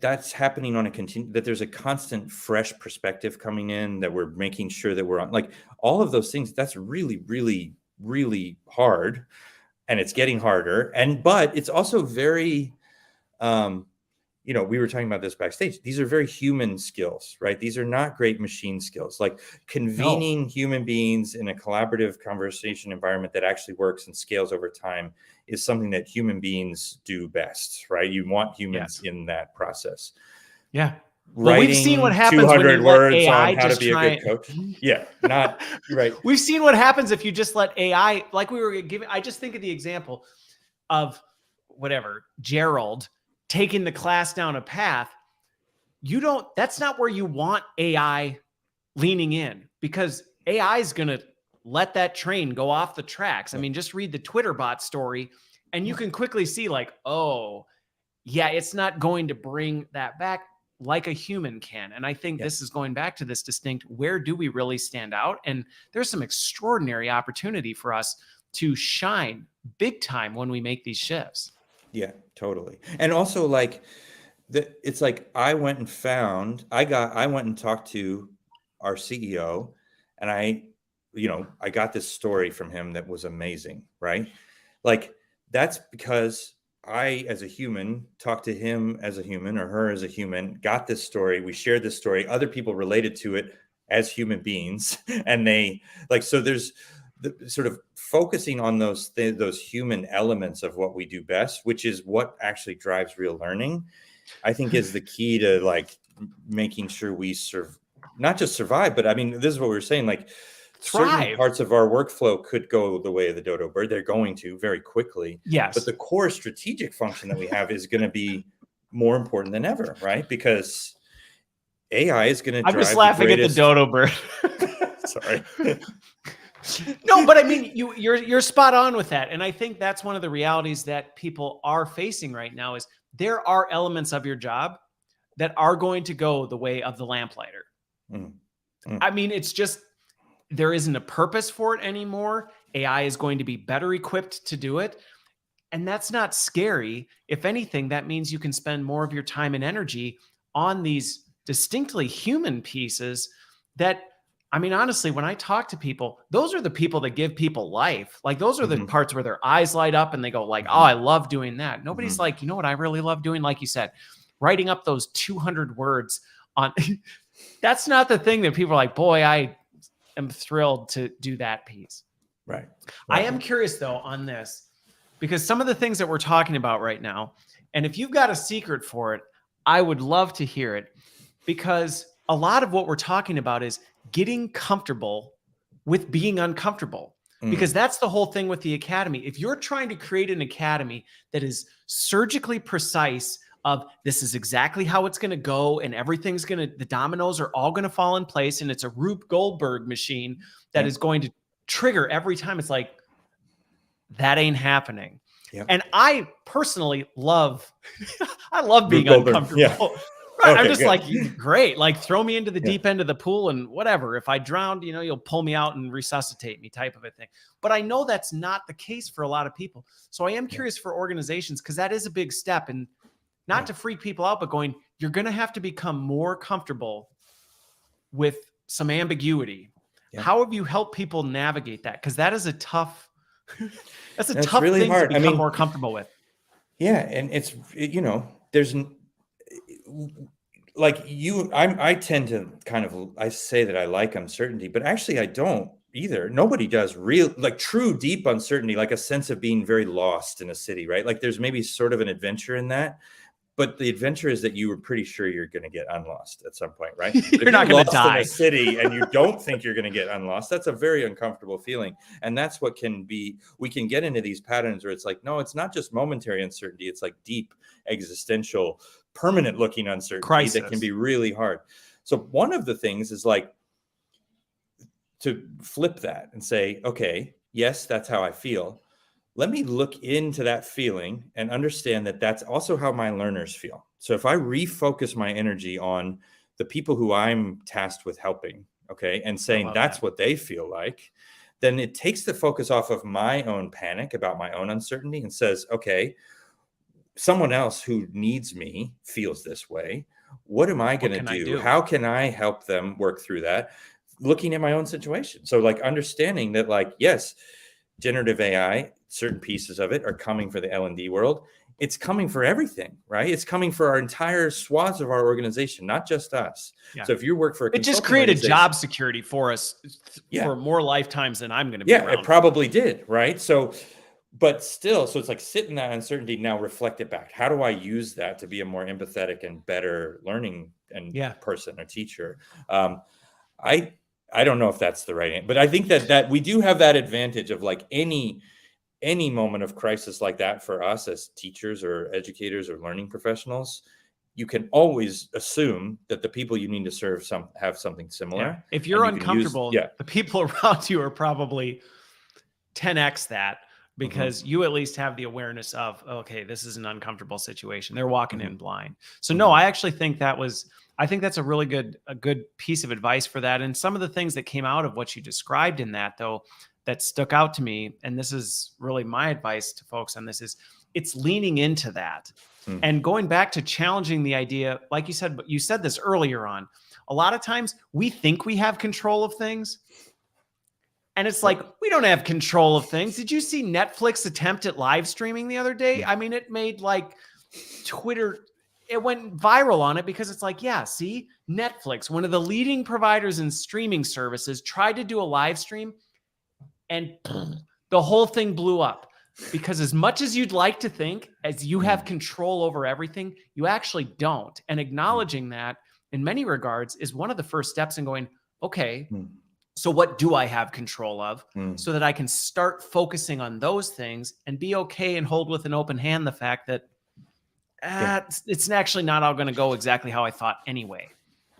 that's happening on that there's a constant fresh perspective coming in, that we're making sure that we're on like all of those things. That's really, really, really hard. And it's getting harder. But it's also very, we were talking about this backstage. These are very human skills, right? These are not great machine skills. Like convening human beings in a collaborative conversation environment that actually works and scales over time is something that human beings do best, right? You want humans in that process. Yeah. Well, we've seen what happens 200 words AI on how to be a good coach. Yeah, not right. We've seen what happens if you just let AI, like we were giving. I just think of the example of Gerald taking the class down a path. That's not where you want AI leaning in, because AI is going to let that train go off the tracks. I mean, just read the Twitter bot story and you can quickly see like, oh, yeah, it's not going to bring that back like a human can. And I think this is going back to this distinct, where do we really stand out? And there's some extraordinary opportunity for us to shine big time when we make these shifts. Yeah, totally. And also like it's like I went and talked to our CEO, and I got this story from him that was amazing, right? Like that's because I, as a human, talked to him as a human or her as a human, got this story. We shared this story. Other people related to it as human beings. And they so there's the sort of focusing on those human elements of what we do best, which is what actually drives real learning, I think is the key to like making sure we not just survive, but I mean, this is what we were saying, like thrive. Certain parts of our workflow could go the way of the dodo bird. They're going to very quickly. Yes. But the core strategic function that we have is going to be more important than ever, right? Because AI is going to drive. I'm just laughing at the dodo bird. Sorry. No, but I mean, you're spot on with that. And I think that's one of the realities that people are facing right now is there are elements of your job that are going to go the way of the lamplighter. I mean, it's just, there isn't a purpose for it anymore. AI is going to be better equipped to do it. And that's not scary. If anything, that means you can spend more of your time and energy on these distinctly human pieces that, I mean, honestly, when I talk to people, those are the people that give people life. Like those are the parts where their eyes light up and they go like, oh, I love doing that. Nobody's like, you know what I really love doing? Like you said, writing up those 200 words on, that's not the thing that people are like, boy, I am thrilled to do that piece. Right. I am curious though on this, because some of the things that we're talking about right now, and if you've got a secret for it, I would love to hear it, because a lot of what we're talking about is getting comfortable with being uncomfortable, because that's the whole thing with the academy. If you're trying to create an academy that is surgically precise of this is exactly how it's going to go and everything's going to, the dominoes are all going to fall in place and it's a Rube Goldberg machine that is going to trigger every time, it's like, that ain't happening. And I personally love, I love being uncomfortable. Right. Okay, I'm just like, great. Like throw me into the deep end of the pool and whatever. If I drowned, you know, you'll pull me out and resuscitate me type of a thing. But I know that's not the case for a lot of people. So I am curious for organizations, because that is a big step, and not to freak people out, but going, you're going to have to become more comfortable with some ambiguity. How have you helped people navigate that? Because that is a tough, that's tough really thing hard to become more comfortable with. Yeah. And it's, you know, there's like I tend to kind of, I say that I like uncertainty, but actually I don't either. Nobody does real, like true deep uncertainty, like a sense of being very lost in a city, right? Like there's maybe sort of an adventure in that, but the adventure is that you were pretty sure you're going to get unlost at some point, right? You're not going to die in a city and you don't think you're going to get unlost. That's a very uncomfortable feeling. And that's what can be, we can get into these patterns where it's like, no, it's not just momentary uncertainty. It's like deep existential, permanent looking uncertainty crisis that can be really hard. So one of the things is like to flip that and say, okay, yes, that's how I feel. Let me look into that feeling and understand that that's also how my learners feel. So if I refocus my energy on the people who I'm tasked with helping, okay, and saying that's what they feel like, then it takes the focus off of my own panic about my own uncertainty and says, okay, someone else who needs me feels this way. What am I going to do? How can I help them work through that? Looking at my own situation. So like understanding that like, yes, generative AI, certain pieces of it are coming for the L&D world. It's coming for everything, right? It's coming for our entire swaths of our organization, not just us. So if you work for it just created job security for us for more lifetimes than I'm going to be around. It probably did, right? So, but still, so it's like sit in that uncertainty, now reflect it back. How do I use that to be a more empathetic and better learning and person or teacher? I don't know if that's the right answer, but I think that we do have that advantage of like any moment of crisis like that for us as teachers or educators or learning professionals. you can always assume that the people you need to serve have something similar. Yeah. If you're and you can use- uncomfortable, yeah. the people around you are probably 10x that, because you at least have the awareness of, okay, this is an uncomfortable situation. They're walking in blind. So no, I actually think I think that's a good piece of advice for that. And some of the things that came out of what you described in that, though, that stuck out to me, and this is really my advice to folks on this, is it's leaning into that and going back to challenging the idea, like you said, but you said this earlier on, a lot of times we think we have control of things. And it's like, we don't have control of things. Did you see Netflix attempt at live streaming the other day? I mean, it made like Twitter, it went viral on it because it's like, yeah, see, Netflix, one of the leading providers in streaming services, tried to do a live stream and the whole thing blew up. Because as much as you'd like to think as you have control over everything, you actually don't. And acknowledging that in many regards is one of the first steps in going, okay, so what do I have control of so that I can start focusing on those things and be okay and hold with an open hand the fact that it's actually not all going to go exactly how I thought anyway.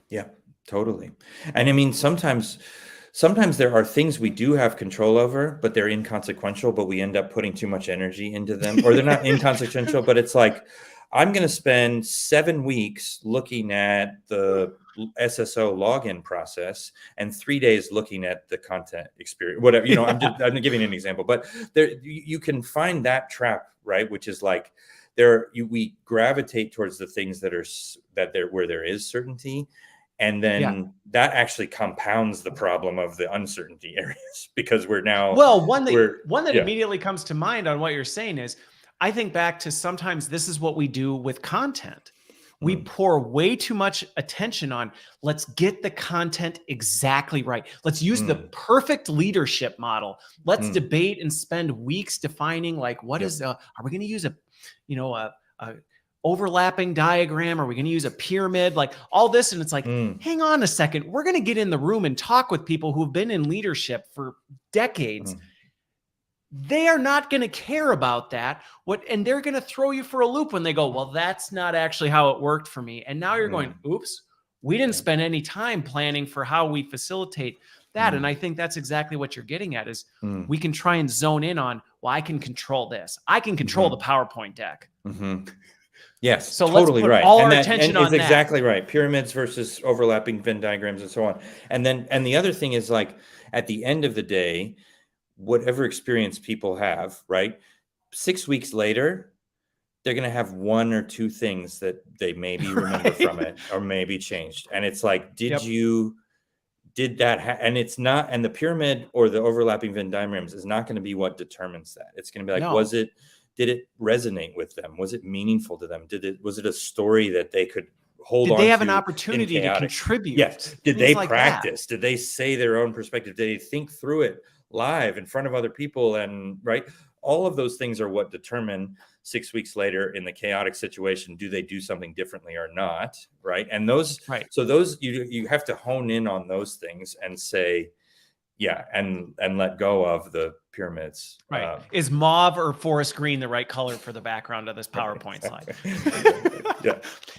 Yeah, totally. And I mean, sometimes there are things we do have control over, but they're inconsequential, but we end up putting too much energy into them, or they're not inconsequential, but it's like, I'm going to spend 7 weeks looking at the SSO login process and 3 days looking at the content experience, whatever, I'm giving an example, but there, you can find that trap, right? Which is like, we gravitate towards the things where there is certainty. And then that actually compounds the problem of the uncertainty areas, because we're now, one that immediately comes to mind on what you're saying is, I think back to sometimes this is what we do with content. We pour way too much attention on, let's get the content exactly right. Let's use the perfect leadership model. Let's debate and spend weeks defining, like, what is are we going to use a overlapping diagram? Are we going to use a pyramid? Like all this. And it's like, hang on a second. We're going to get in the room and talk with people who've been in leadership for decades. They are not going to care about that. And they're going to throw you for a loop when they go, well, that's not actually how it worked for me. And now you're going, oops, we didn't spend any time planning for how we facilitate that. And I think that's exactly what you're getting at is we can try and zone in on, well, I can control this. I can control the PowerPoint deck. Yes, so totally let's put right. all our attention on that. Exactly right. Pyramids versus overlapping Venn diagrams and so on. And the other thing is, like, at the end of the day, whatever experience people have, right? 6 weeks later, they're going to have 1 or 2 things that they maybe remember from it or maybe changed. And it's like, did that, and it's not, and the pyramid or the overlapping Venn diagrams is not going to be what determines that. It's going to be like, did it resonate with them? Was it meaningful to them? Was it a story that they could hold on to? Did they have an opportunity to contribute? Yes. Did they practice? Did they say their own perspective? Did they think through it live in front of other people? And all of those things are what determine 6 weeks later in the chaotic situation, do they do something differently or not? Right. And so those, you have to hone in on those things and say, and let go of the pyramids. Right. Is mauve or forest green the right color for the background of this PowerPoint slide?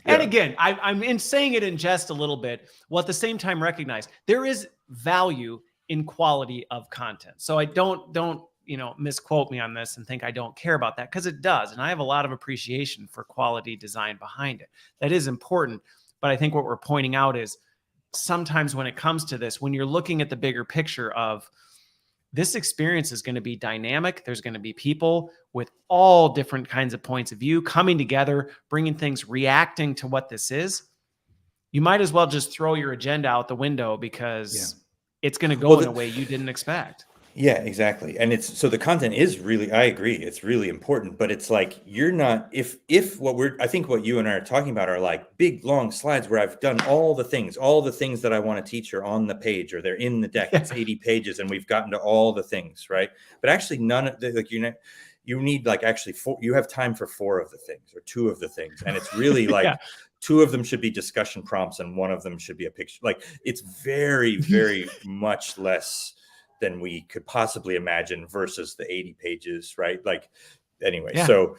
And again, I'm in saying it in jest a little bit, while at the same time recognize there is value in quality of content. So I don't misquote me on this and think I don't care about that, because it does. And I have a lot of appreciation for quality design behind it. That is important. But I think what we're pointing out is sometimes when it comes to this, when you're looking at the bigger picture of this experience is going to be dynamic, there's going to be people with all different kinds of points of view coming together, bringing things, reacting to what this is. You might as well just throw your agenda out the window, because it's going to go in a way you didn't expect. Yeah, exactly. And so the content is really, I agree, it's really important, but it's like, you're not, I think what you and I are talking about are like big, long slides where I've done all the things that I want to teach are on the page, or they're in the deck. It's 80 pages and we've gotten to all the things, right? But actually none of the, like, you need like actually you have time for 4 of the things or 2 of the things. And it's really like 2 of them should be discussion prompts and 1 of them should be a picture. Like, it's very, very much less than we could possibly imagine versus the 80 pages, right? Like, anyway, so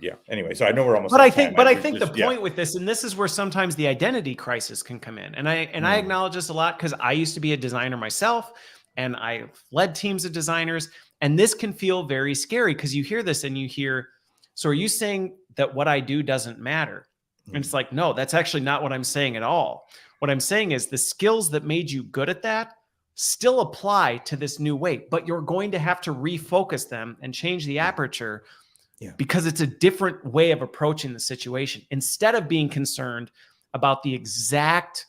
Yeah. Anyway, so I know we're almost. But out I of time. think the Yeah. point with this, and this is where sometimes the identity crisis can come in. And I acknowledge this a lot because I used to be a designer myself, and I've led teams of designers. And this can feel very scary because you hear this and you hear, so are you saying that what I do doesn't matter? And it's like, no, that's actually not what I'm saying at all. What I'm saying is the skills that made you good at that still apply to this new way, but you're going to have to refocus them and change the aperture because it's a different way of approaching the situation. Instead of being concerned about the exact,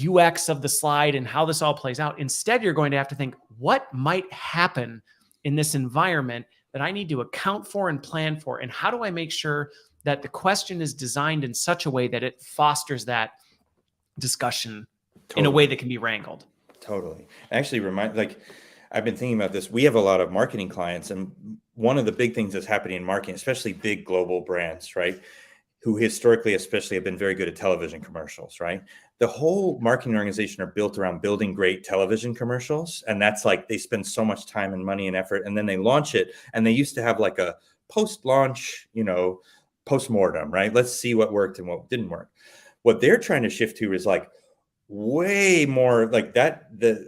UX of the slide and how this all plays out, instead you're going to have to think, what might happen in this environment that I need to account for and plan for? And how do I make sure that the question is designed in such a way that it fosters that discussion in a way that can be wrangled? Totally. Actually, I've been thinking about this. We have a lot of marketing clients, and one of the big things that's happening in marketing, especially big global brands, right, who historically especially have been very good at television commercials, right? The whole marketing organization are built around building great television commercials. And that's like, they spend so much time and money and effort, and then they launch it. And they used to have like a post-launch, post-mortem, right? Let's see what worked and what didn't work. What they're trying to shift to is like, way more like that,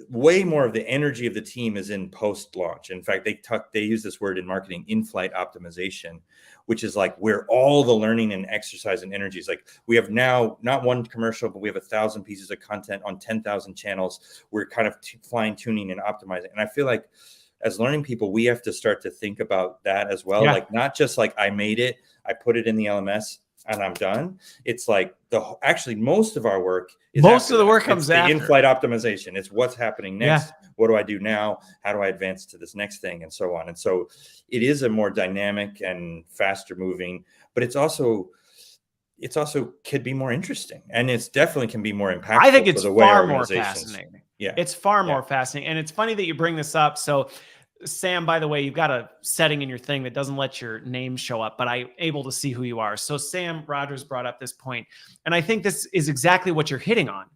way more of the energy of the team is in post-launch. In fact, they use this word in marketing, in-flight optimization, which is like where all the learning and exercise and energy is. Like, we have now not one commercial, but we have 1,000 pieces of content on 10,000 channels. We're kind of fine tuning and optimizing. And I feel like as learning people, we have to start to think about that as well. Like, not just like I made it, I put it in the LMS and I'm done. It's like actually most of our work is comes after in-flight optimization. It's what's happening next. What do I do now? How do I advance to this next thing, and so on. And so it is a more dynamic and faster moving, but it's also could be more interesting, and it's definitely can be more impactful. I think it's far more fascinating. Yeah, it's far more fascinating, and it's funny that you bring this up. So, Sam, by the way, you've got a setting in your thing that doesn't let your name show up, but I'm able to see who you are. So Sam Rogers brought up this point, and I think this is exactly what you're hitting on.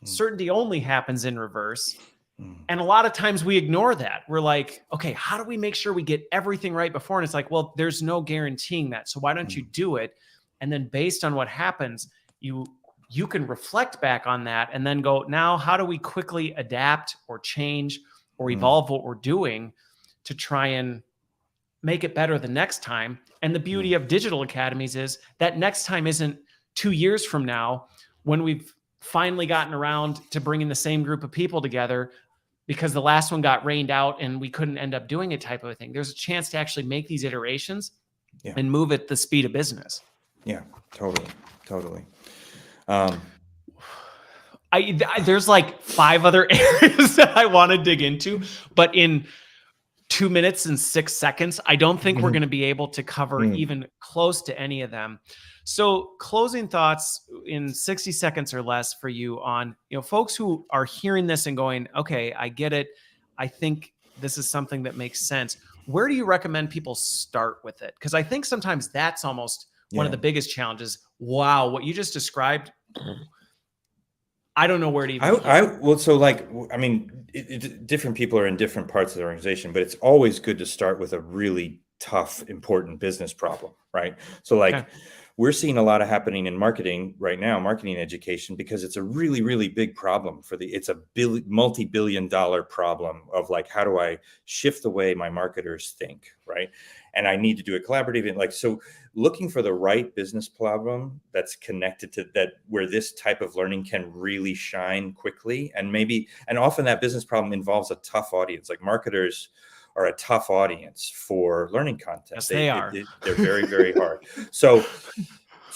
Certainty only happens in reverse. And a lot of times we ignore that. We're like, okay, how do we make sure we get everything right before? And it's like, well, there's no guaranteeing that. So why don't you do it? And then based on what happens, you can reflect back on that and then go, now, how do we quickly adapt or change or evolve what we're doing to try and make it better the next time? And the beauty of digital academies is that next time isn't 2 years from now when we've finally gotten around to bringing the same group of people together because the last one got rained out and we couldn't end up doing it type of a thing. There's a chance to actually make these iterations and move at the speed of business. Yeah, totally. There's like 5 other areas that I want to dig into, but in 2 minutes and 6 seconds, I don't think we're going to be able to cover even close to any of them. So closing thoughts in 60 seconds or less for you on, folks who are hearing this and going, okay, I get it. I think this is something that makes sense. Where do you recommend people start with it? Because I think sometimes that's almost one of the biggest challenges. Wow, what you just described, I don't know where to even. Different people are in different parts of the organization, but it's always good to start with a really tough, important business problem, right? So we're seeing a lot of happening in marketing right now, marketing education, because it's a really, really big problem it's a multi-billion-dollar problem of like, how do I shift the way my marketers think, right? And I need to do it collaboratively. So looking for the right business problem that's connected to that, where this type of learning can really shine quickly. And often that business problem involves a tough audience. Like, marketers are a tough audience for learning content. Yes, they are. They're very, very hard. So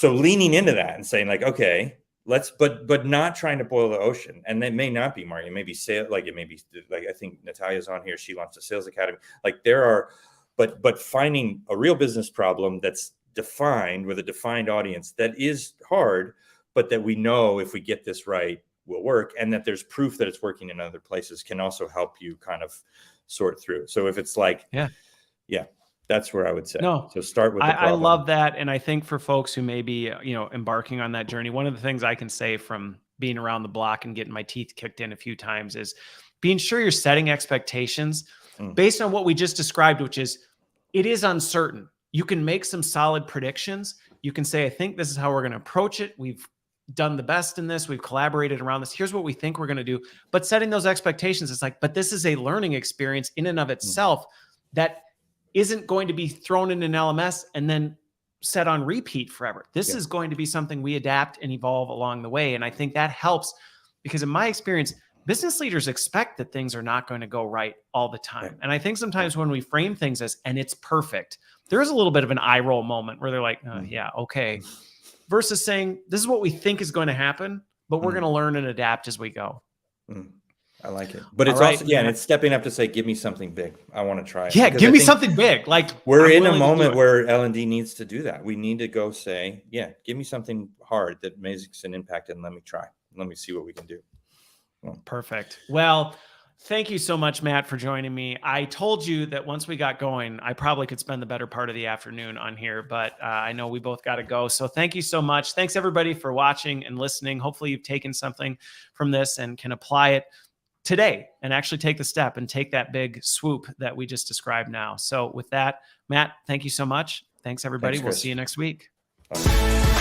leaning into that and saying like, okay, but not trying to boil the ocean. And that may not be marketing. It may be sales. Like, it may be like, I think Natalia's on here. She launched a sales academy. Like, there are, but finding a real business problem that's defined with a defined audience that is hard, but that we know if we get this right will work, and that there's proof that it's working in other places can also help you kind of sort through. So if it's like, that's where I would say. No, so start with the problem. I love that. And I think for folks who may be, embarking on that journey, one of the things I can say from being around the block and getting my teeth kicked in a few times is being sure you're setting expectations based on what we just described, which is it is uncertain. you can make some solid predictions. You can say, I think this is how we're going to approach it. We've done the best in this. We've collaborated around this. Here's what we think we're going to do. But setting those expectations, it's like, but this is a learning experience in and of itself that isn't going to be thrown in an LMS and then set on repeat forever. This is going to be something we adapt and evolve along the way. And I think that helps because in my experience, business leaders expect that things are not going to go right all the time. And I think sometimes when we frame things as, and it's perfect, there is a little bit of an eye roll moment where they're like, oh, yeah, okay. Versus saying, this is what we think is going to happen, but we're going to learn and adapt as we go. I like it. But it's also, and it's stepping up to say, give me something big. I want to try it. Yeah, give me something big. Like we're in a moment where L&D needs to do that. We need to go say, yeah, give me something hard that makes an impact and let me try. Let me see what we can do. Well, perfect. Well, thank you so much, Matt, for joining me. I told you that once we got going, I probably could spend the better part of the afternoon on here, but I know we both got to go. So thank you so much. Thanks everybody for watching and listening. Hopefully you've taken something from this and can apply it today and actually take the step and take that big swoop that we just described now. So with that, Matt, thank you so much. Thanks everybody. We'll see you next week. Bye.